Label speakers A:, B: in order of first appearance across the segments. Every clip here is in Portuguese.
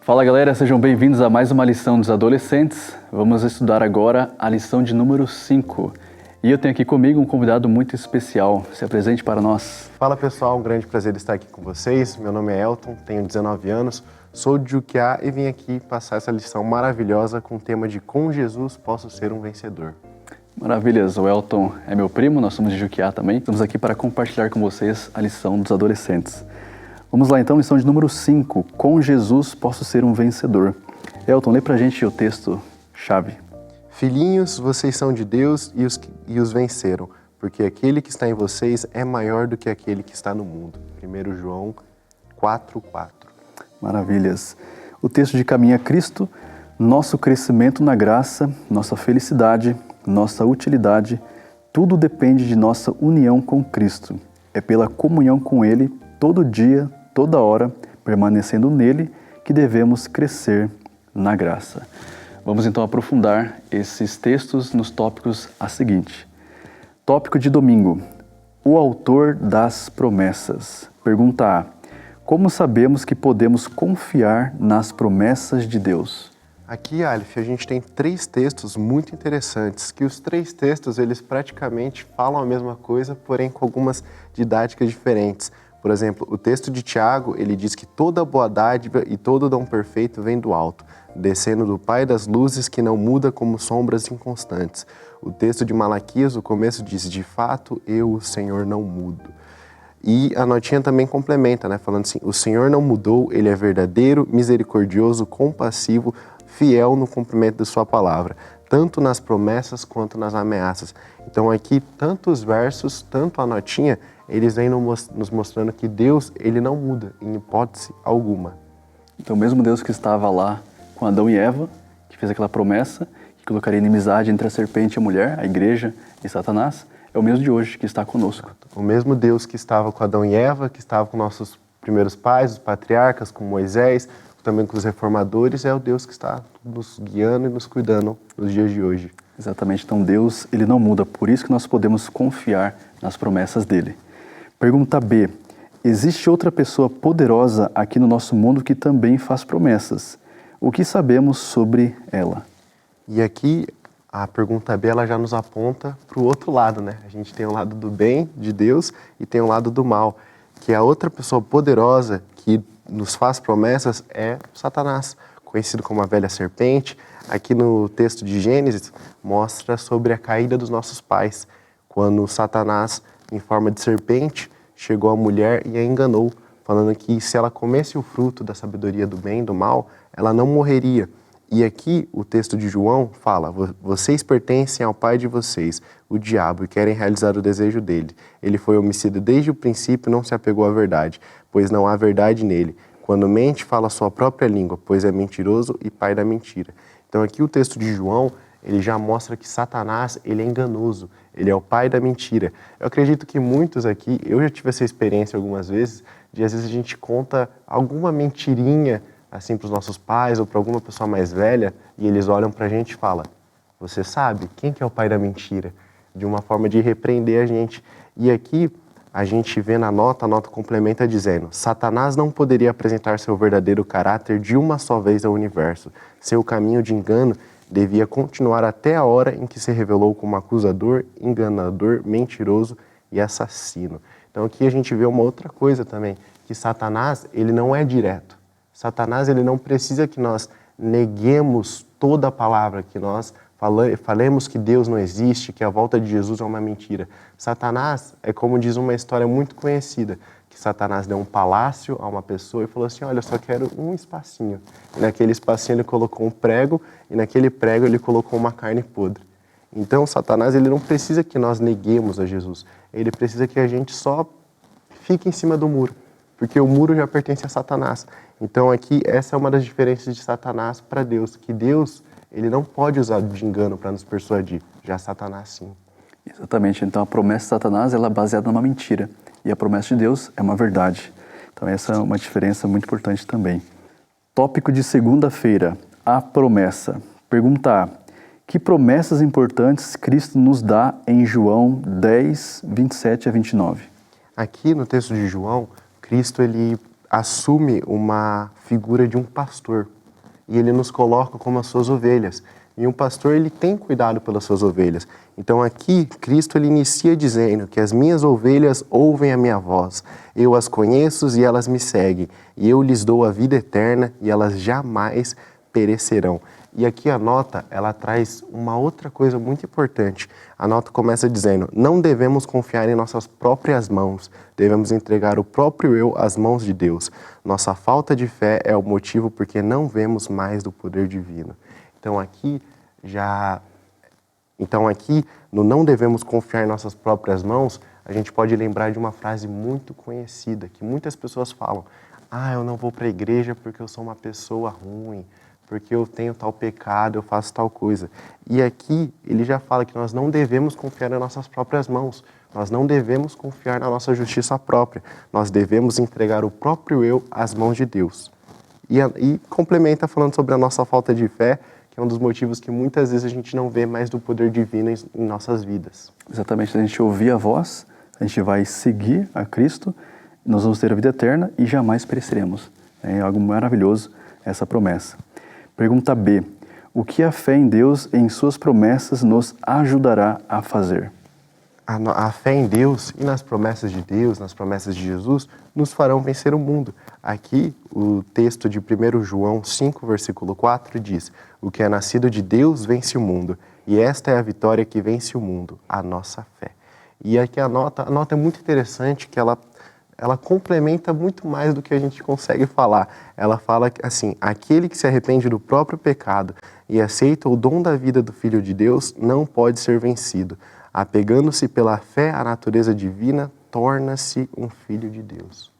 A: Fala galera, sejam bem-vindos a mais uma lição dos adolescentes. Vamos estudar agora a lição de número 5. E eu tenho aqui comigo um convidado muito especial. Se apresente para nós.
B: Fala pessoal, um grande prazer estar aqui com vocês. Meu nome é Elton, tenho 19 anos, sou de Juquiá e vim aqui passar essa lição maravilhosa com o tema de Com Jesus posso ser um vencedor.
A: Maravilhas, o Elton é meu primo, nós somos de Juquiá também. Estamos aqui para compartilhar com vocês a lição dos adolescentes. Vamos lá então, lição de número 5. Com Jesus posso ser um vencedor. Elton, lê pra gente o texto-chave.
B: Filhinhos, vocês são de Deus e os venceram, porque aquele que está em vocês é maior do que aquele que está no mundo. 1 João 4:4.
A: Maravilhas. O texto de Caminho a Cristo, nosso crescimento na graça, nossa felicidade, nossa utilidade, tudo depende de nossa união com Cristo. É pela comunhão com Ele, todo dia, toda hora, permanecendo nele, que devemos crescer na graça. Vamos então aprofundar esses textos nos tópicos a seguinte. Tópico de domingo. O autor das promessas. Pergunta A. Como sabemos que podemos confiar nas promessas de Deus?
B: Aqui, Aleph, a gente tem 3 textos muito interessantes, que os 3 textos, eles praticamente falam a mesma coisa, porém com algumas didáticas diferentes. Por exemplo, o texto de Tiago, ele diz que toda boa dádiva e todo dom perfeito vem do alto, descendo do Pai das luzes que não muda como sombras inconstantes. O texto de Malaquias, o começo diz, de fato, eu, o Senhor, não mudo. E a notinha também complementa, né, falando assim, o Senhor não mudou, Ele é verdadeiro, misericordioso, compassivo, fiel no cumprimento de sua palavra, tanto nas promessas quanto nas ameaças. Então aqui, tanto os versos, tanto a notinha, eles vêm nos mostrando que Deus, Ele não muda, em hipótese alguma.
A: Então o mesmo Deus que estava lá com Adão e Eva, que fez aquela promessa, que colocaria inimizade entre a serpente e a mulher, a igreja e Satanás, é o mesmo de hoje que está conosco.
B: O mesmo Deus que estava com Adão e Eva, que estava com nossos primeiros pais, os patriarcas, com Moisés, também com os reformadores, é o Deus que está nos guiando e nos cuidando nos dias de hoje.
A: Exatamente, então Deus, Ele não muda, por isso que nós podemos confiar nas promessas dEle. Pergunta B. Existe outra pessoa poderosa aqui no nosso mundo que também faz promessas. O que sabemos sobre ela?
B: E aqui, a pergunta B, ela já nos aponta para o outro lado, né? A gente tem o lado do bem, de Deus, e tem o lado do mal, que a outra pessoa poderosa que nos faz promessas é Satanás, conhecido como a velha serpente. Aqui no texto de Gênesis, mostra sobre a caída dos nossos pais, quando Satanás, em forma de serpente, chegou à mulher e a enganou, falando que se ela comesse o fruto da sabedoria do bem e do mal, ela não morreria. E aqui o texto de João fala, vocês pertencem ao pai de vocês, o diabo, e querem realizar o desejo dele. Ele foi homicida desde o princípio e não se apegou à verdade, pois não há verdade nele. Quando mente, fala a sua própria língua, pois é mentiroso e pai da mentira. Então aqui o texto de João, ele já mostra que Satanás, ele é enganoso, ele é o pai da mentira. Eu acredito que muitos aqui, eu já tive essa experiência algumas vezes, de às vezes a gente conta alguma mentirinha assim para os nossos pais ou para alguma pessoa mais velha e eles olham para a gente e falam, você sabe quem que é o pai da mentira? De uma forma de repreender a gente. E aqui a gente vê na nota, a nota complementa dizendo, Satanás não poderia apresentar seu verdadeiro caráter de uma só vez ao universo. Seu caminho de engano devia continuar até a hora em que se revelou como acusador, enganador, mentiroso e assassino. Então aqui a gente vê uma outra coisa também, que Satanás, ele não é direto. Satanás, ele não precisa que nós neguemos toda a palavra, que nós falemos que Deus não existe, que a volta de Jesus é uma mentira. Satanás é como diz uma história muito conhecida, que Satanás deu um palácio a uma pessoa e falou assim, olha, eu só quero um espacinho. E naquele espacinho ele colocou um prego e naquele prego ele colocou uma carne podre. Então Satanás, ele não precisa que nós neguemos a Jesus, ele precisa que a gente só fique em cima do muro, porque o muro já pertence a Satanás. Então aqui essa é uma das diferenças de Satanás para Deus, que Deus, ele não pode usar de engano para nos persuadir, já Satanás sim.
A: Exatamente, então a promessa de Satanás ela é baseada numa mentira e a promessa de Deus é uma verdade. Então essa é uma diferença muito importante também. Tópico de segunda-feira, a promessa. Pergunta A. Que promessas importantes Cristo nos dá em João 10, 27 a 29?
B: Aqui no texto de João, Cristo ele assume uma figura de um pastor. e ele nos coloca como as suas ovelhas. E um pastor, ele tem cuidado pelas suas ovelhas. Então aqui, Cristo ele inicia dizendo que as minhas ovelhas ouvem a minha voz. Eu as conheço e elas me seguem. E eu lhes dou a vida eterna e elas jamais perecerão. E aqui a nota, ela traz uma outra coisa muito importante. A nota começa dizendo, não devemos confiar em nossas próprias mãos, devemos entregar o próprio eu às mãos de Deus. Nossa falta de fé é o motivo porque não vemos mais do poder divino. Então aqui, no não devemos confiar em nossas próprias mãos, a gente pode lembrar de uma frase muito conhecida, que muitas pessoas falam, eu não vou para a igreja porque eu sou uma pessoa ruim, porque eu tenho tal pecado, eu faço tal coisa. E aqui ele já fala que nós não devemos confiar nas nossas próprias mãos, nós não devemos confiar na nossa justiça própria, nós devemos entregar o próprio eu às mãos de Deus. E complementa falando sobre a nossa falta de fé, que é um dos motivos que muitas vezes a gente não vê mais do poder divino em nossas vidas.
A: Exatamente, a gente ouvir a voz, a gente vai seguir a Cristo, nós vamos ter a vida eterna e jamais pereceremos. É algo maravilhoso essa promessa. Pergunta B. O que a fé em Deus e em suas promessas nos ajudará a fazer?
B: A fé em Deus e nas promessas de Deus, nas promessas de Jesus, nos farão vencer o mundo. Aqui, o texto de 1 João 5, versículo 4 diz, o que é nascido de Deus vence o mundo, e esta é a vitória que vence o mundo, a nossa fé. E aqui a nota é muito interessante, que ela complementa muito mais do que a gente consegue falar. Ela fala assim, aquele que se arrepende do próprio pecado e aceita o dom da vida do Filho de Deus não pode ser vencido. Apegando-se pela fé à natureza divina, torna-se um filho de Deus.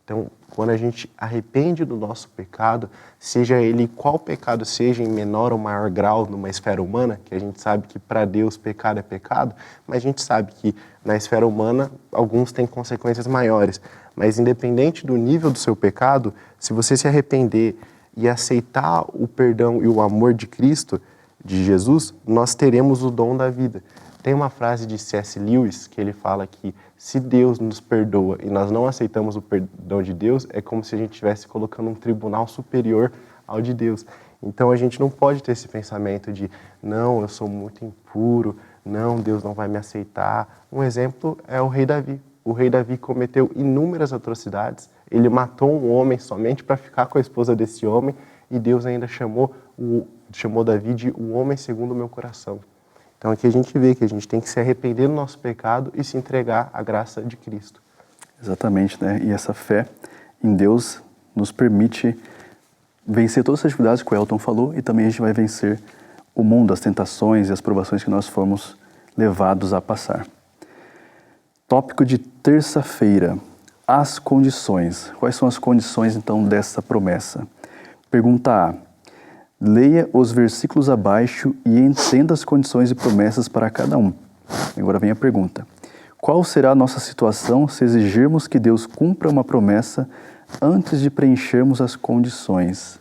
B: Então, quando a gente arrepende do nosso pecado, seja ele qual pecado seja, em menor ou maior grau numa esfera humana, que a gente sabe que para Deus pecado é pecado, mas a gente sabe que na esfera humana alguns têm consequências maiores. Mas independente do nível do seu pecado, se você se arrepender e aceitar o perdão e o amor de Cristo, de Jesus, nós teremos o dom da vida. Tem uma frase de C.S. Lewis que ele fala que se Deus nos perdoa e nós não aceitamos o perdão de Deus, é como se a gente estivesse colocando um tribunal superior ao de Deus. Então a gente não pode ter esse pensamento de não, eu sou muito impuro, não, Deus não vai me aceitar. Um exemplo é o rei Davi. O rei Davi cometeu inúmeras atrocidades, ele matou um homem somente para ficar com a esposa desse homem e Deus ainda chamou Davi de o homem segundo o meu coração. Então aqui a gente vê que a gente tem que se arrepender do nosso pecado e se entregar à graça de Cristo.
A: Exatamente, né? E essa fé em Deus nos permite vencer todas essas dificuldades que o Elton falou e também a gente vai vencer o mundo, as tentações e as provações que nós fomos levados a passar. Tópico de terça-feira, as condições. Quais são as condições então dessa promessa? Pergunta A. Leia os versículos abaixo e entenda as condições e promessas para cada um. Agora vem a pergunta. Qual será a nossa situação se exigirmos que Deus cumpra uma promessa antes de preenchermos as condições?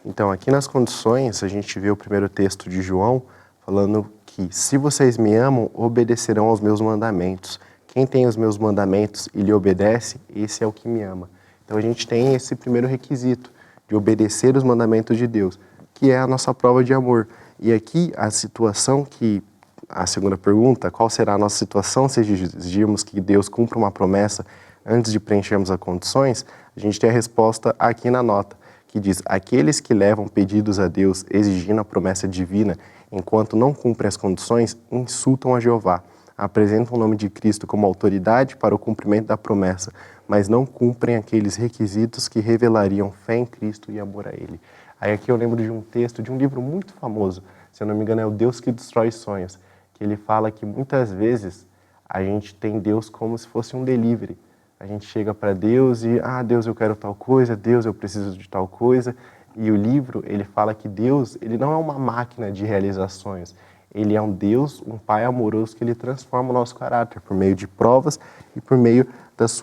B: Então, aqui nas condições, a gente vê o primeiro texto de João falando que se vocês me amam, obedecerão aos meus mandamentos. Quem tem os meus mandamentos e lhe obedece, esse é o que me ama. Então, a gente tem esse primeiro requisito de obedecer os mandamentos de Deus, que é a nossa prova de amor. E aqui a situação que, a segunda pergunta, qual será a nossa situação se exigirmos que Deus cumpra uma promessa antes de preenchermos as condições, a gente tem a resposta aqui na nota, que diz, aqueles que levam pedidos a Deus exigindo a promessa divina, enquanto não cumprem as condições, insultam a Jeová, apresentam o nome de Cristo como autoridade para o cumprimento da promessa, mas não cumprem aqueles requisitos que revelariam fé em Cristo e amor a Ele. Aí aqui eu lembro de um texto, de um livro muito famoso, se eu não me engano é O Deus que Destrói Sonhos, que ele fala que muitas vezes a gente tem Deus como se fosse um delivery. A gente chega para Deus e, Deus, eu quero tal coisa, Deus, eu preciso de tal coisa. E o livro, ele fala que Deus, ele não é uma máquina de realizar sonhos. Ele é um Deus, um Pai amoroso que ele transforma o nosso caráter por meio de provas e por meio dos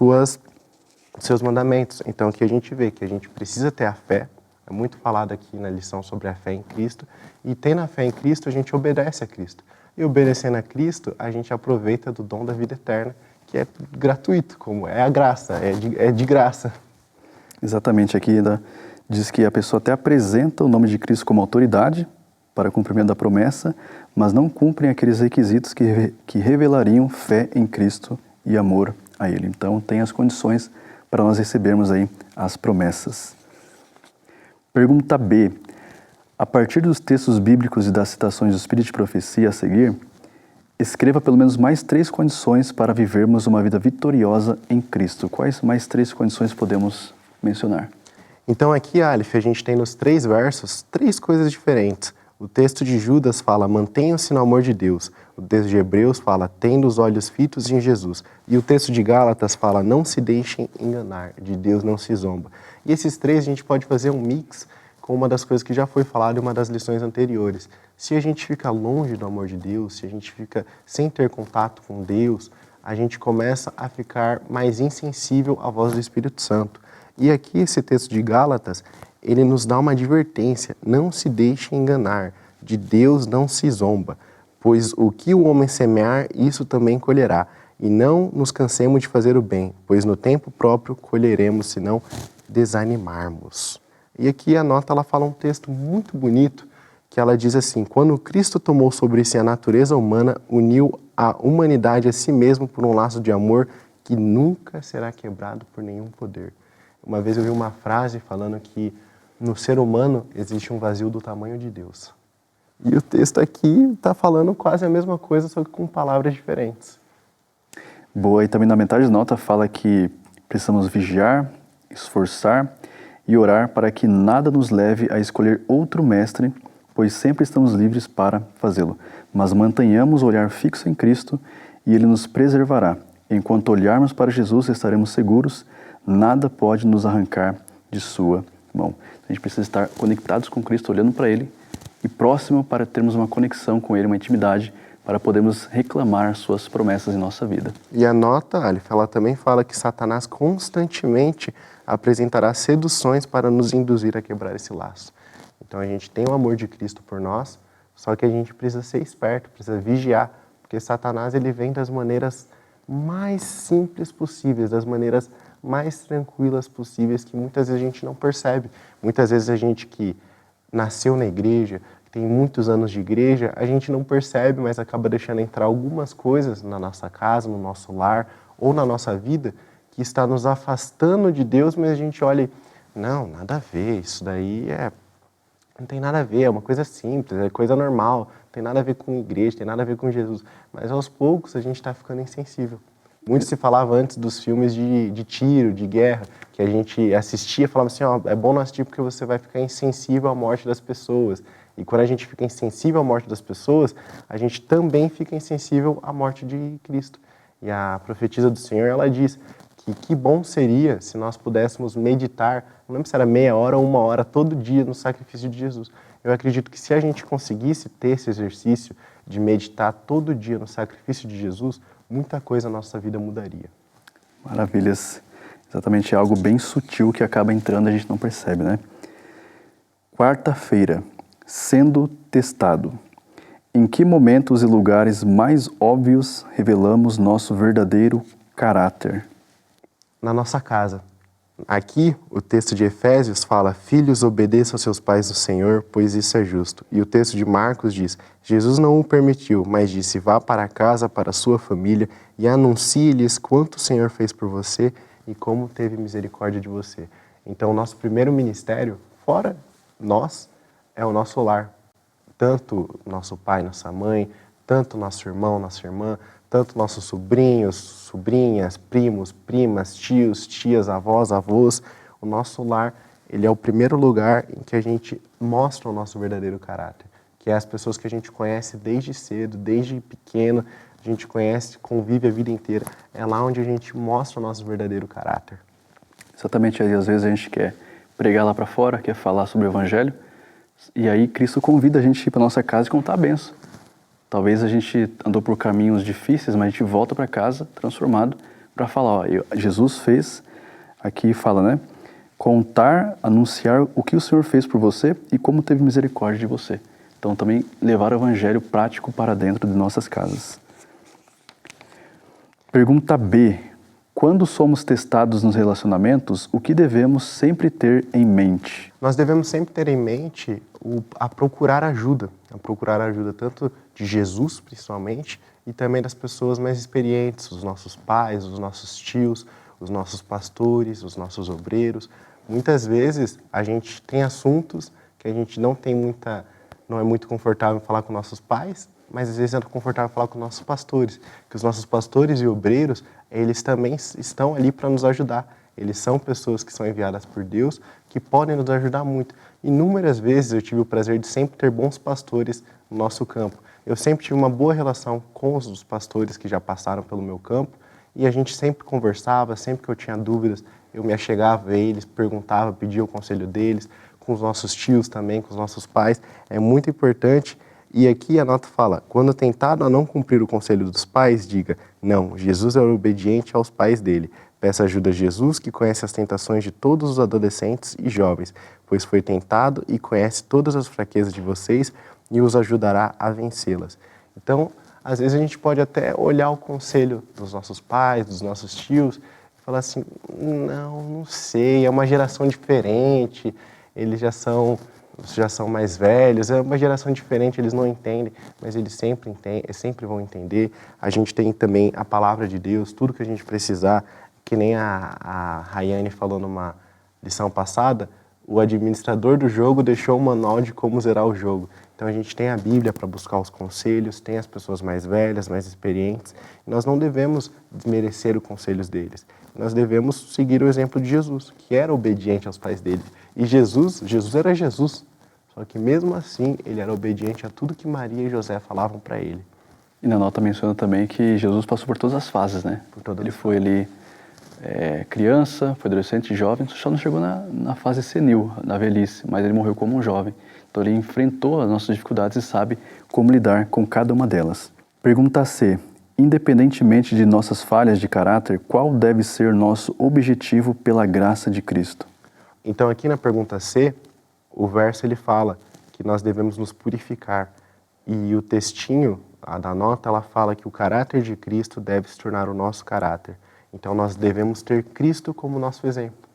B: seus mandamentos. Então aqui a gente vê que a gente precisa ter a fé. É muito falado aqui na lição sobre a fé em Cristo. E tendo a fé em Cristo, a gente obedece a Cristo. E obedecendo a Cristo, a gente aproveita do dom da vida eterna, que é gratuito, como é a graça, é de graça.
A: Exatamente, aqui diz que a pessoa até apresenta o nome de Cristo como autoridade para o cumprimento da promessa, mas não cumprem aqueles requisitos que revelariam fé em Cristo e amor a Ele. Então, tem as condições para nós recebermos aí as promessas. Pergunta B. A partir dos textos bíblicos e das citações do Espírito de Profecia a seguir, escreva pelo menos mais 3 condições para vivermos uma vida vitoriosa em Cristo. Quais mais 3 condições podemos mencionar?
B: Então aqui, Aleph, a gente tem nos 3 versos 3 coisas diferentes. O texto de Judas fala, mantenham-se no amor de Deus. O texto de Hebreus fala, tendo os olhos fitos em Jesus. E o texto de Gálatas fala, não se deixem enganar, de Deus não se zomba. E esses 3 a gente pode fazer um mix com uma das coisas que já foi falada em uma das lições anteriores. Se a gente fica longe do amor de Deus, se a gente fica sem ter contato com Deus, a gente começa a ficar mais insensível à voz do Espírito Santo. E aqui esse texto de Gálatas, ele nos dá uma advertência, não se deixe enganar, de Deus não se zomba, pois o que o homem semear, isso também colherá. E não nos cansemos de fazer o bem, pois no tempo próprio colheremos, se não desanimarmos. E aqui a nota ela fala um texto muito bonito, que ela diz assim, quando Cristo tomou sobre si a natureza humana, uniu a humanidade a si mesmo por um laço de amor que nunca será quebrado por nenhum poder. Uma vez eu vi uma frase falando que no ser humano existe um vazio do tamanho de Deus. E o texto aqui está falando quase a mesma coisa, só que com palavras diferentes.
A: Boa, e também na metade da nota fala que precisamos vigiar, esforçar e orar para que nada nos leve a escolher outro mestre, pois sempre estamos livres para fazê-lo. Mas mantenhamos o olhar fixo em Cristo e Ele nos preservará. Enquanto olharmos para Jesus, estaremos seguros, nada pode nos arrancar de sua mão. A gente precisa estar conectados com Cristo, olhando para Ele e próximo para termos uma conexão com Ele, uma intimidade, para podermos reclamar suas promessas em nossa vida.
B: E a nota, Aleph, ela também fala que Satanás constantemente apresentará seduções para nos induzir a quebrar esse laço. Então a gente tem o amor de Cristo por nós, só que a gente precisa ser esperto, precisa vigiar, porque Satanás ele vem das maneiras mais simples possíveis, das maneiras mais tranquilas possíveis, que muitas vezes a gente não percebe. Muitas vezes a gente que nasceu na igreja, que tem muitos anos de igreja, a gente não percebe, mas acaba deixando entrar algumas coisas na nossa casa, no nosso lar ou na nossa vida, que está nos afastando de Deus, mas a gente olha e, não, nada a ver, isso daí não tem nada a ver, é uma coisa simples, é coisa normal, não tem nada a ver com igreja, tem nada a ver com Jesus. Mas aos poucos a gente está ficando insensível. Muito se falava antes dos filmes de tiro, de guerra, que a gente assistia e falava assim, ó, é bom não assistir porque você vai ficar insensível à morte das pessoas. E quando a gente fica insensível à morte das pessoas, a gente também fica insensível à morte de Cristo. E a profetisa do Senhor, ela diz que bom seria se nós pudéssemos meditar, não lembro se era meia hora ou 1 hora todo dia no sacrifício de Jesus. Eu acredito que se a gente conseguisse ter esse exercício de meditar todo dia no sacrifício de Jesus, muita coisa na nossa vida mudaria.
A: Maravilhas. Exatamente, é algo bem sutil que acaba entrando e a gente não percebe, né? Quarta-feira, sendo testado. Em que momentos e lugares mais óbvios revelamos nosso verdadeiro caráter?
B: Na nossa casa. Aqui, o texto de Efésios fala, filhos, obedeçam aos seus pais no Senhor, pois isso é justo. E o texto de Marcos diz, Jesus não o permitiu, mas disse, vá para casa, para a sua família, e anuncie-lhes quanto o Senhor fez por você e como teve misericórdia de você. Então, o nosso primeiro ministério, fora nós, é o nosso lar. Tanto nosso pai, nossa mãe, tanto nosso irmão, nossa irmã, tanto nossos sobrinhos, sobrinhas, primos, primas, tios, tias, avós, avós. O nosso lar, ele é o primeiro lugar em que a gente mostra o nosso verdadeiro caráter, que é as pessoas que a gente conhece desde cedo, desde pequeno, a gente conhece, convive a vida inteira. É lá onde a gente mostra o nosso verdadeiro caráter.
A: Exatamente, às vezes a gente quer pregar lá para fora, quer falar sobre o Evangelho, e aí Cristo convida a gente a ir para nossa casa e contar a benção. Talvez a gente andou por caminhos difíceis, mas a gente volta para casa transformado para falar, ó, Jesus fez, aqui fala, né? Contar, anunciar o que o Senhor fez por você e como teve misericórdia de você. Então também levar o Evangelho prático para dentro de nossas casas. Pergunta B. Quando somos testados nos relacionamentos, o que devemos sempre ter em mente?
B: Nós devemos sempre ter em mente a procurar ajuda tanto de Jesus, principalmente, e também das pessoas mais experientes, os nossos pais, os nossos tios, os nossos pastores, os nossos obreiros. Muitas vezes a gente tem assuntos que a gente não é muito confortável em falar com nossos pais, mas às vezes é confortável falar com nossos pastores, que os nossos pastores e obreiros, eles também estão ali para nos ajudar. Eles são pessoas que são enviadas por Deus, que podem nos ajudar muito. Inúmeras vezes eu tive o prazer de sempre ter bons pastores no nosso campo. Eu sempre tive uma boa relação com os pastores que já passaram pelo meu campo, e a gente sempre conversava, sempre que eu tinha dúvidas, eu me achegava a eles, perguntava, pedia o conselho deles, com os nossos tios também, com os nossos pais. É muito importante. E aqui a nota fala, quando tentado a não cumprir o conselho dos pais, diga, não, Jesus era obediente aos pais dele. Peça ajuda a Jesus, que conhece as tentações de todos os adolescentes e jovens, pois foi tentado e conhece todas as fraquezas de vocês e os ajudará a vencê-las. Então, às vezes a gente pode até olhar o conselho dos nossos pais, dos nossos tios, e falar assim, não sei, é uma geração diferente, eles já são mais velhos, é uma geração diferente, eles não entendem, mas eles sempre vão entender. A gente tem também a palavra de Deus, tudo que a gente precisar, que nem a Rayane falou numa lição passada, o administrador do jogo deixou um manual de como zerar o jogo. Então a gente tem a Bíblia para buscar os conselhos, tem as pessoas mais velhas, mais experientes, e nós não devemos desmerecer os conselhos deles. Nós devemos seguir o exemplo de Jesus, que era obediente aos pais dele. E Jesus era Jesus, só que mesmo assim ele era obediente a tudo que Maria e José falavam para ele.
A: E na nota menciona também que Jesus passou por todas as fases, né? Ele foi ali criança, foi adolescente, jovem, só não chegou na fase senil, na velhice, mas ele morreu como um jovem. Então ele enfrentou as nossas dificuldades e sabe como lidar com cada uma delas. Pergunta C. Independentemente de nossas falhas de caráter, qual deve ser nosso objetivo pela graça de Cristo?
B: Então aqui na pergunta C, o verso ele fala que nós devemos nos purificar. E o textinho da nota, ela fala que o caráter de Cristo deve se tornar o nosso caráter. Então nós devemos ter Cristo como nosso exemplo.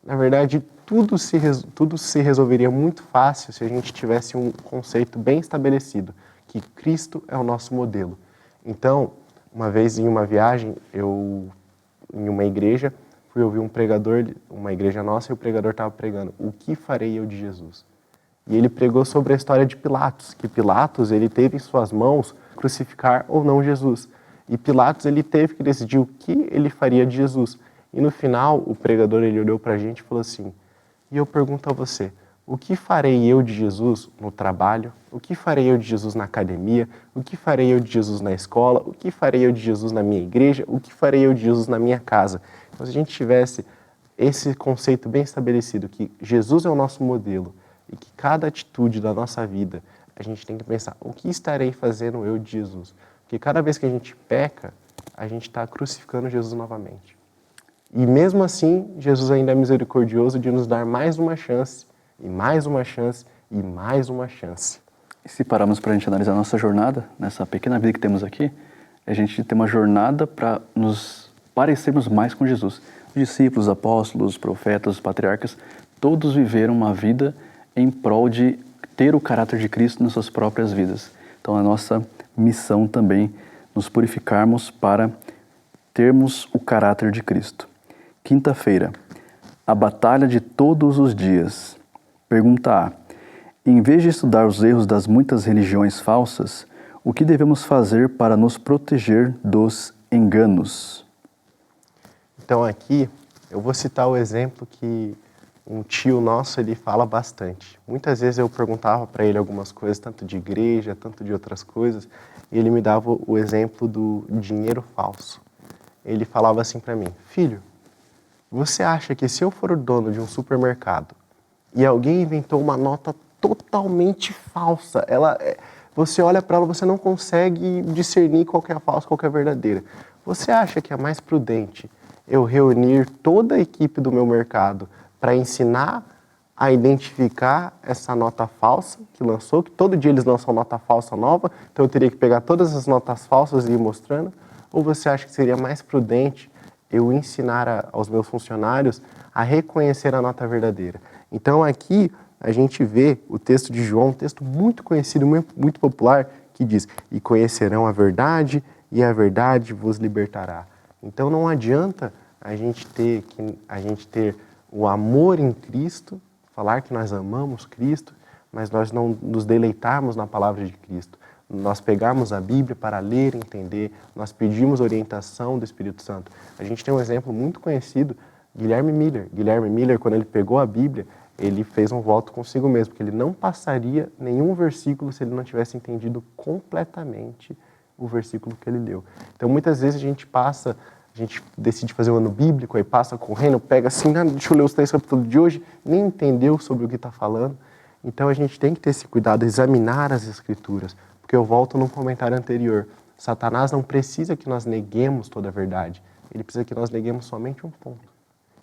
B: Na verdade, tudo se resolveria muito fácil se a gente tivesse um conceito bem estabelecido, que Cristo é o nosso modelo. Então, uma vez em uma viagem, em uma igreja, fui ouvir um pregador, uma igreja nossa, e o pregador estava pregando, o que farei eu de Jesus? E ele pregou sobre a história de Pilatos, que Pilatos ele teve em suas mãos crucificar ou não Jesus. E Pilatos ele teve que decidir o que ele faria de Jesus. E no final, o pregador ele olhou para a gente e falou assim, e eu pergunto a você, o que farei eu de Jesus no trabalho? O que farei eu de Jesus na academia? O que farei eu de Jesus na escola? O que farei eu de Jesus na minha igreja? O que farei eu de Jesus na minha casa? Então, se a gente tivesse esse conceito bem estabelecido, que Jesus é o nosso modelo e que cada atitude da nossa vida, a gente tem que pensar, o que estarei fazendo eu de Jesus? Porque cada vez que a gente peca, a gente está crucificando Jesus novamente. E mesmo assim, Jesus ainda é misericordioso de nos dar mais uma chance, e mais uma chance, e mais uma chance.
A: E se pararmos para a gente analisar a nossa jornada, nessa pequena vida que temos aqui, a gente tem uma jornada para nos parecermos mais com Jesus. Os discípulos, os apóstolos, os profetas, os patriarcas, todos viveram uma vida em prol de ter o caráter de Cristo nas suas próprias vidas. Então a nossa missão também, nos purificarmos para termos o caráter de Cristo. Quinta-feira, a batalha de todos os dias. Pergunta A. Em vez de estudar os erros das muitas religiões falsas, o que devemos fazer para nos proteger dos enganos?
B: Então aqui, eu vou citar o exemplo que um tio nosso, ele fala bastante. Muitas vezes eu perguntava para ele algumas coisas, tanto de igreja, tanto de outras coisas, e ele me dava o exemplo do dinheiro falso. Ele falava assim para mim, filho, você acha que se eu for o dono de um supermercado e alguém inventou uma nota totalmente falsa, você olha para ela, você não consegue discernir qual que é a falsa, qual que é a verdadeira. Você acha que é mais prudente eu reunir toda a equipe do meu mercado para ensinar a identificar essa nota falsa que lançou, que todo dia eles lançam nota falsa nova, então eu teria que pegar todas as notas falsas e ir mostrando? Ou você acha que seria mais prudente eu ensinar aos meus funcionários a reconhecer a nota verdadeira. Então aqui a gente vê o texto de João, um texto muito conhecido, muito popular, que diz: e conhecerão a verdade, e a verdade vos libertará. Então não adianta a gente ter o amor em Cristo, falar que nós amamos Cristo, mas nós não nos deleitarmos na palavra de Cristo. Nós pegarmos a Bíblia para ler, entender, nós pedimos orientação do Espírito Santo. A gente tem um exemplo muito conhecido, Guilherme Miller. Guilherme Miller, quando ele pegou a Bíblia, ele fez um voto consigo mesmo, que ele não passaria nenhum versículo se ele não tivesse entendido completamente o versículo que ele leu. Então, muitas vezes a gente decide fazer um ano bíblico, aí passa correndo, pega assim, deixa eu ler os 3 capítulos de hoje, nem entendeu sobre o que está falando. Então, a gente tem que ter esse cuidado, examinar as Escrituras, porque eu volto num comentário anterior. Satanás não precisa que nós neguemos toda a verdade, ele precisa que nós neguemos somente um ponto.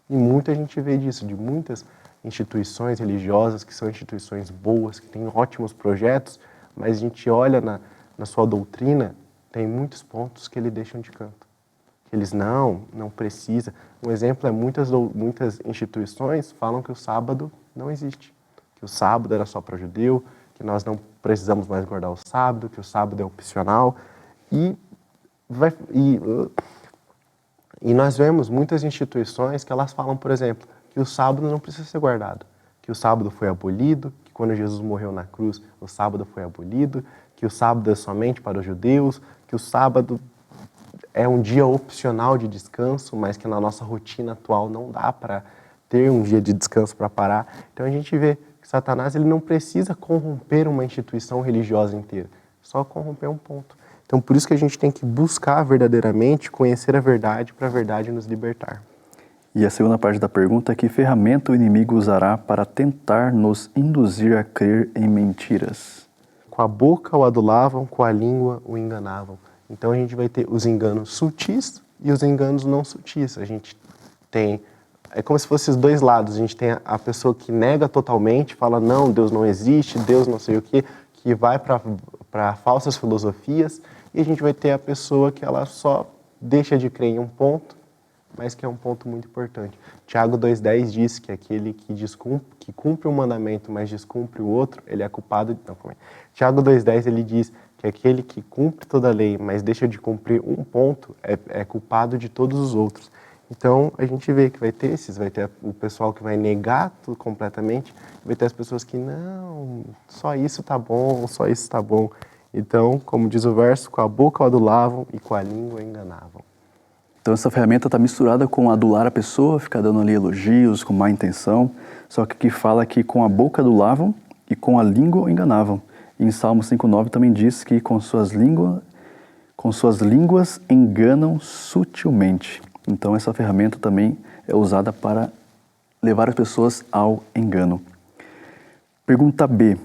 B: E muita gente vê disso, de muitas instituições religiosas que são instituições boas, que têm ótimos projetos, mas a gente olha na sua doutrina, tem muitos pontos que eles deixam de canto. Que eles não precisa. Um exemplo é muitas instituições falam que o sábado não existe, que o sábado era só para judeu, que nós não precisamos mais guardar o sábado, que o sábado é opcional. E nós vemos muitas instituições que elas falam, por exemplo, que o sábado não precisa ser guardado, que o sábado foi abolido, que quando Jesus morreu na cruz, o sábado foi abolido, que o sábado é somente para os judeus, que o sábado é um dia opcional de descanso, mas que na nossa rotina atual não dá para ter um dia de descanso para parar. Então a gente vê que Satanás ele não precisa corromper uma instituição religiosa inteira, só corromper um ponto. Então por isso que a gente tem que buscar verdadeiramente, conhecer a verdade para a verdade nos libertar.
A: E a segunda parte da pergunta é: que ferramenta o inimigo usará para tentar nos induzir a crer em mentiras?
B: Com a boca o adulavam, com a língua o enganavam. Então a gente vai ter os enganos sutis e os enganos não sutis. A gente tem, é como se fossem os dois lados. A gente tem a pessoa que nega totalmente, fala não, Deus não existe, Deus não sei o quê, que vai para falsas filosofias. E a gente vai ter a pessoa que ela só deixa de crer em um ponto, mas que é um ponto muito importante. Tiago 2,10 diz que aquele que cumpre um mandamento, mas descumpre o outro, ele é culpado de... Não, como é? Tiago 2,10 ele diz que aquele que cumpre toda a lei, mas deixa de cumprir um ponto, é culpado de todos os outros. Então, a gente vê que vai ter o pessoal que vai negar tudo completamente, vai ter as pessoas que, não, só isso tá bom, só isso tá bom. Então, como diz o verso, com a boca o adulavam e com a língua enganavam.
A: Então essa ferramenta está misturada com adular a pessoa, ficar dando ali elogios com má intenção, só que aqui fala que com a boca adulavam e com a língua enganavam. E em Salmo 5,9 também diz que com suas línguas enganam sutilmente. Então essa ferramenta também é usada para levar as pessoas ao engano. Pergunta B.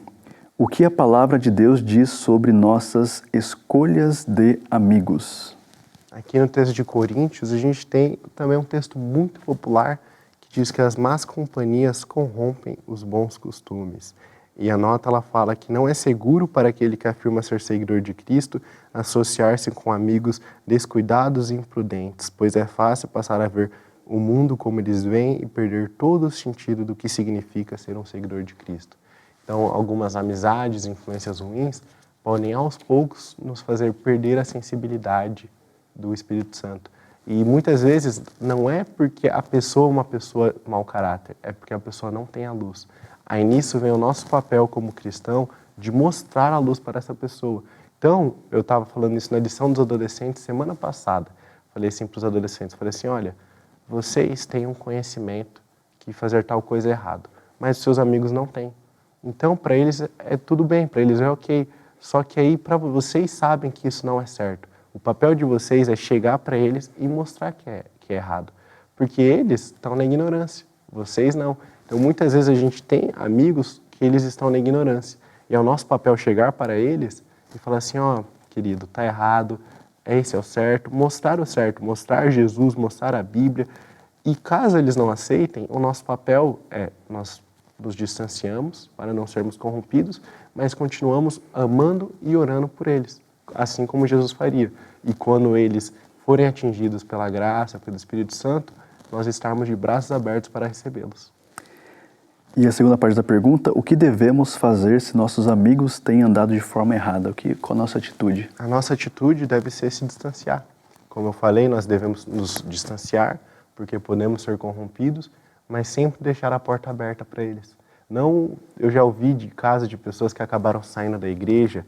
A: O que a palavra de Deus diz sobre nossas escolhas de amigos?
B: Aqui no texto de Coríntios, a gente tem também um texto muito popular que diz que as más companhias corrompem os bons costumes. E a nota ela fala que não é seguro para aquele que afirma ser seguidor de Cristo associar-se com amigos descuidados e imprudentes, pois é fácil passar a ver o mundo como eles veem e perder todo o sentido do que significa ser um seguidor de Cristo. Então, algumas amizades, influências ruins, podem aos poucos nos fazer perder a sensibilidade do Espírito Santo. E muitas vezes não é porque a pessoa é uma pessoa mau caráter, é porque a pessoa não tem a luz. Aí nisso vem o nosso papel como cristão de mostrar a luz para essa pessoa. Então, eu estava falando isso na lição dos adolescentes semana passada. Falei assim para os adolescentes, falei assim, olha, vocês têm um conhecimento que fazer tal coisa é errado, mas os seus amigos não têm. Então, para eles é tudo bem, para eles é ok. Só que aí, para vocês sabem que isso não é certo. O papel de vocês é chegar para eles e mostrar que é errado. Porque eles estão na ignorância, vocês não. Então, muitas vezes a gente tem amigos que eles estão na ignorância. E é o nosso papel chegar para eles e falar assim, ó, querido, tá errado, esse é o certo, mostrar Jesus, mostrar a Bíblia. E caso eles não aceitem, o nosso papel é, nós nos distanciamos para não sermos corrompidos, mas continuamos amando e orando por eles, assim como Jesus faria. E quando eles forem atingidos pela graça, pelo Espírito Santo, nós estarmos de braços abertos para recebê-los.
A: E a segunda parte da pergunta, o que devemos fazer se nossos amigos têm andado de forma errada? Qual a nossa atitude?
B: A nossa atitude deve ser se distanciar. Como eu falei, nós devemos nos distanciar, porque podemos ser corrompidos, mas sempre deixar a porta aberta para eles. Não, eu já ouvi de casos de pessoas que acabaram saindo da igreja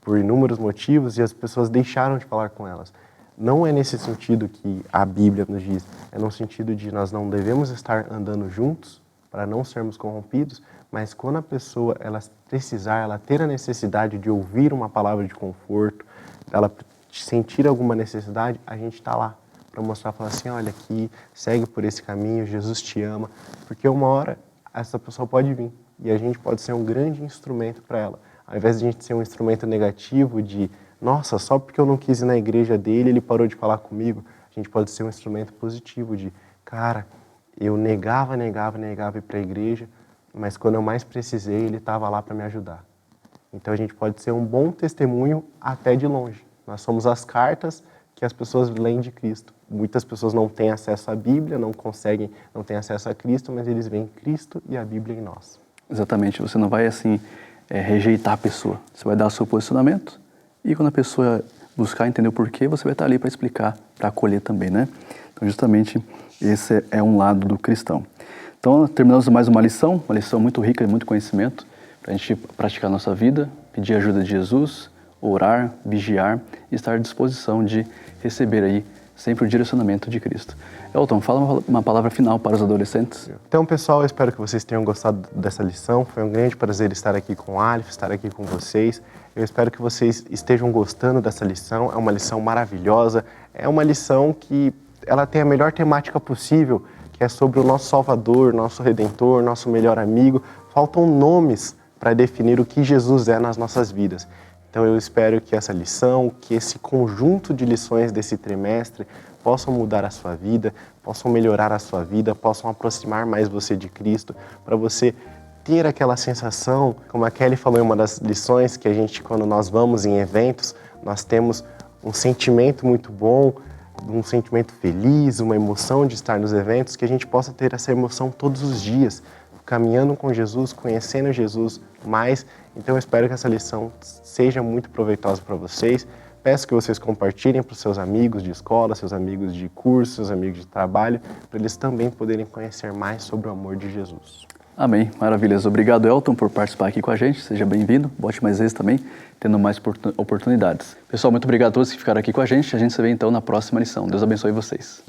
B: por inúmeros motivos e as pessoas deixaram de falar com elas. Não é nesse sentido que a Bíblia nos diz, é no sentido de nós não devemos estar andando juntos para não sermos corrompidos, mas quando a pessoa ela precisar, ela ter a necessidade de ouvir uma palavra de conforto, ela sentir alguma necessidade, a gente está lá para mostrar, falar assim, olha aqui, segue por esse caminho, Jesus te ama, porque uma hora essa pessoa pode vir e a gente pode ser um grande instrumento para ela. Ao invés de a gente ser um instrumento negativo de, nossa, só porque eu não quis ir na igreja dele, ele parou de falar comigo, a gente pode ser um instrumento positivo de, cara, eu negava ir para a igreja, mas quando eu mais precisei, ele estava lá para me ajudar. Então a gente pode ser um bom testemunho até de longe. Nós somos as cartas que as pessoas leem de Cristo. Muitas pessoas não têm acesso à Bíblia, não têm acesso a Cristo, mas eles veem Cristo e a Bíblia em nós.
A: Exatamente, você não vai assim rejeitar a pessoa. Você vai dar o seu posicionamento e quando a pessoa buscar entender o porquê, você vai estar ali para explicar, para acolher também, né? Então justamente esse é um lado do cristão. Então terminamos mais uma lição muito rica de muito conhecimento para a gente praticar a nossa vida, pedir a ajuda de Jesus, orar, vigiar e estar à disposição de receber aí sempre o direcionamento de Cristo. Elton, fala uma palavra final para os adolescentes.
B: Então, pessoal, eu espero que vocês tenham gostado dessa lição. Foi um grande prazer estar aqui com o Aleph, estar aqui com vocês. Eu espero que vocês estejam gostando dessa lição. É uma lição maravilhosa. É uma lição que ela tem a melhor temática possível, que é sobre o nosso Salvador, nosso Redentor, nosso melhor amigo. Faltam nomes para definir o que Jesus é nas nossas vidas. Então eu espero que essa lição, que esse conjunto de lições desse trimestre possam mudar a sua vida, possam melhorar a sua vida, possam aproximar mais você de Cristo, para você ter aquela sensação, como a Kelly falou em uma das lições, que a gente, quando nós vamos em eventos, nós temos um sentimento muito bom, um sentimento feliz, uma emoção de estar nos eventos, que a gente possa ter essa emoção todos os dias, caminhando com Jesus, conhecendo Jesus mais. Então eu espero que essa lição seja muito proveitosa para vocês. Peço que vocês compartilhem para os seus amigos de escola, seus amigos de curso, seus amigos de trabalho, para eles também poderem conhecer mais sobre o amor de Jesus.
A: Amém, maravilha. Obrigado, Elton, por participar aqui com a gente. Seja bem-vindo. Volte mais vezes também, tendo mais oportunidades. Pessoal, muito obrigado a todos que ficaram aqui com a gente. A gente se vê então na próxima lição. Deus abençoe vocês.